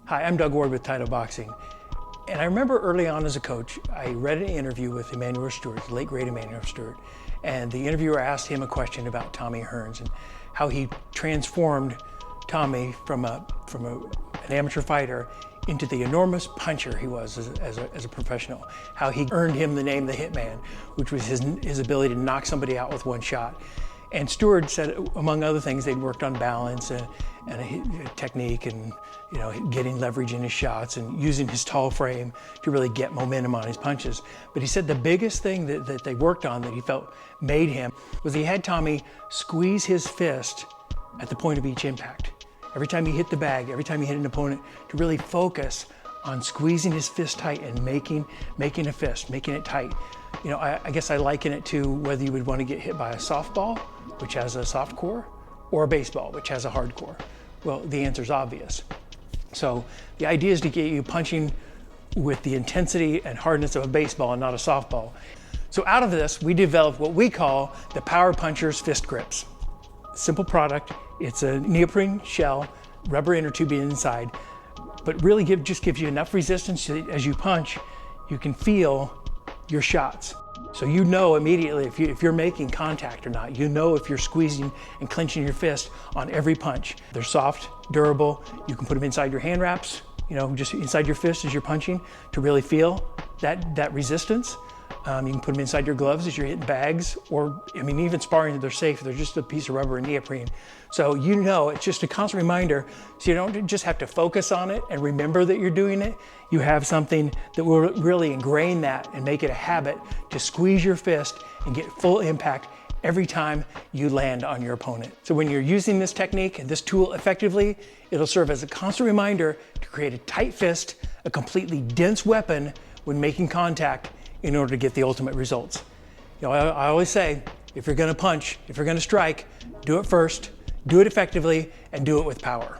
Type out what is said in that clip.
Hi, I'm Doug Ward with Title Boxing. And I remember early on as a coach, I read an interview with Emanuel Stewart, the late great Emanuel Stewart, and the interviewer asked him a question about Tommy Hearns and how he transformed Tommy from an amateur fighter into the enormous puncher he was as a professional. How he earned him the name the Hitman, which was his ability to knock somebody out with one shot. And Stewart said, among other things, they'd worked on balance and a technique and getting leverage in his shots and using his tall frame to really get momentum on his punches. But he said the biggest thing that they worked on that he felt made him was he had Tommy squeeze his fist at the point of each impact. Every time he hit the bag, every time he hit an opponent, to really focus on squeezing his fist tight and making a fist, making it tight. I guess I liken it to whether you would want to get hit by a softball, which has a soft core, or a baseball, which has a hard core. Well, the answer is obvious. So the idea is to get you punching with the intensity and hardness of a baseball and not a softball. So out of this, we developed what we call the Power Puncher's Fist Grips. Simple product. It's a neoprene shell, rubber inner tubing inside, but really just gives you enough resistance so that as you punch, you can feel your shots. So you know immediately if you're making contact or not. You know if you're squeezing and clenching your fist on every punch. They're soft, durable. You can put them inside your hand wraps, just inside your fist as you're punching to really feel that resistance. You can put them inside your gloves as you're hitting bags, or even sparring, they're safe. They're just a piece of rubber and neoprene. So it's just a constant reminder, so you don't just have to focus on it and remember that you're doing it. You have something that will really ingrain that and make it a habit to squeeze your fist and get full impact every time you land on your opponent. So when you're using this technique and this tool effectively, it'll serve as a constant reminder to create a tight fist, a completely dense weapon when making contact, in order to get the ultimate results. I always say, if you're gonna punch, if you're gonna strike, do it first, do it effectively, and do it with power.